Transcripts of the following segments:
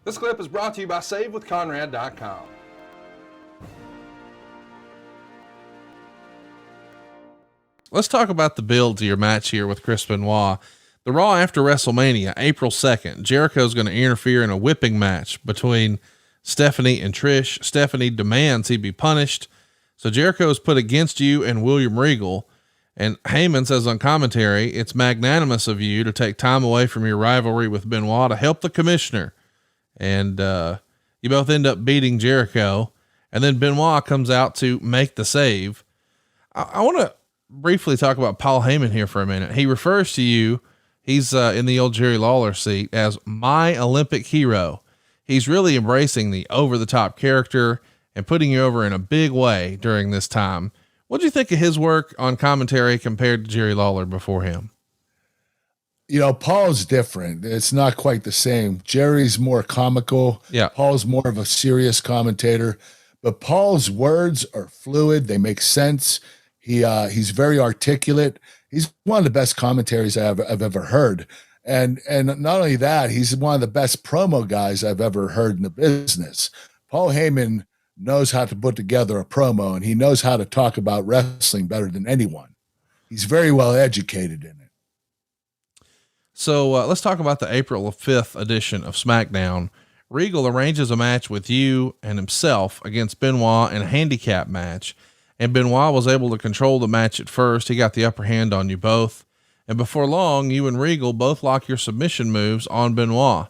This clip is brought to you by SaveWithConrad.com. Let's talk about the build to your match here with Chris Benoit. The Raw after WrestleMania, April 2nd, Jericho's going to interfere in a whipping match between Stephanie and Trish. Stephanie demands he be punished. So Jericho is put against you and William Regal. And Heyman says on commentary, it's magnanimous of you to take time away from your rivalry with Benoit to help the commissioner. And, you both end up beating Jericho. And then Benoit comes out to make the save. I want to briefly talk about Paul Heyman here for a minute. He refers to you, he's in the old Jerry Lawler seat, as my Olympic hero. He's really embracing the over the top character and putting you over in a big way during this time. What do you think of his work on commentary compared to Jerry Lawler before him? You know, Paul's different. It's not quite the same. Jerry's more comical. Yeah. Paul's more of a serious commentator, but Paul's words are fluid. They make sense. He's very articulate. He's one of the best commentaries I've ever heard. And not only that, he's one of the best promo guys I've ever heard in the business. Paul Heyman knows how to put together a promo, and he knows how to talk about wrestling better than anyone. He's very well educated in it. So let's talk about the April 5th edition of SmackDown. Regal arranges a match with you and himself against Benoit in a handicap match. And Benoit was able to control the match at first. He got the upper hand on you both. And before long, you and Regal both lock your submission moves on Benoit.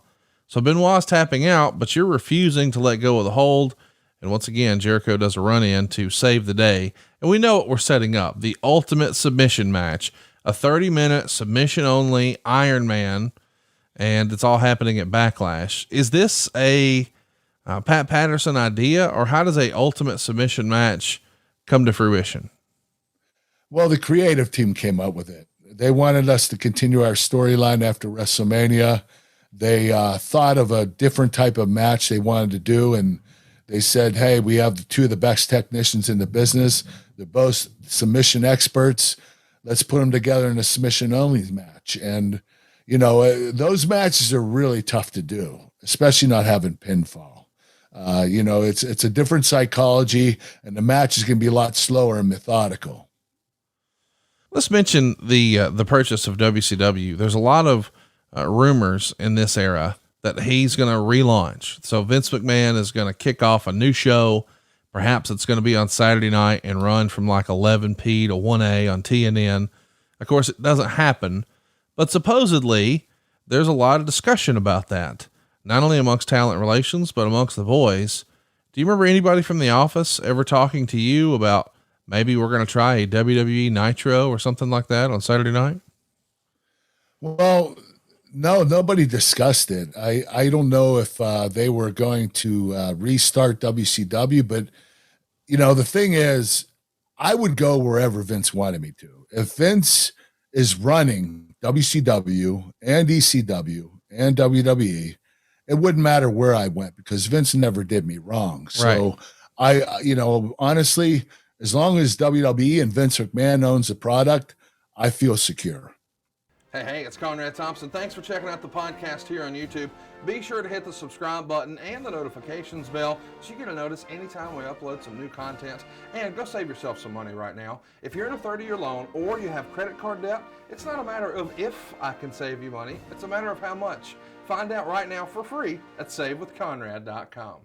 So Benoit's tapping out, but you're refusing to let go of the hold. And once again, Jericho does a run in to save the day. And we know what we're setting up: the ultimate submission match, a 30-minute submission only Iron Man. And it's all happening at Backlash. Is this a Pat Patterson idea, or how does a ultimate submission match come to fruition? Well, the creative team came up with it. They wanted us to continue our storyline after WrestleMania. They thought of a different type of match they wanted to do. And they said, hey, we have two of the best technicians in the business. They're both submission experts. Let's put them together in a submission only match. And, you know, those matches are really tough to do, especially not having pinfall. You know, it's a different psychology, and the match is going to be a lot slower and methodical. Let's mention the purchase of WCW. There's a lot of rumors in this era that he's going to relaunch. So Vince McMahon is going to kick off a new show. Perhaps it's going to be on Saturday night and run from like 11P to 1A on TNN. Of course, it doesn't happen, but supposedly there's a lot of discussion about that, not only amongst talent relations, but amongst the boys. Do you remember anybody from the office ever talking to you about maybe we're going to try a WWE Nitro or something like that on Saturday night? Well, no, nobody discussed it. I don't know if they were going to restart WCW, but you know, the thing is, I would go wherever Vince wanted me to. If Vince is running WCW and ECW and WWE, it wouldn't matter where I went because Vince never did me wrong. So right. You know, honestly, as long as WWE and Vince McMahon owns the product, I feel secure. Hey, it's Conrad Thompson. Thanks for checking out the podcast here on YouTube. Be sure to hit the subscribe button and the notifications bell so you get a notice anytime we upload some new content. And go save yourself some money right now. If you're in a 30-year loan or you have credit card debt, it's not a matter of if I can save you money. It's a matter of how much. Find out right now for free at SaveWithConrad.com.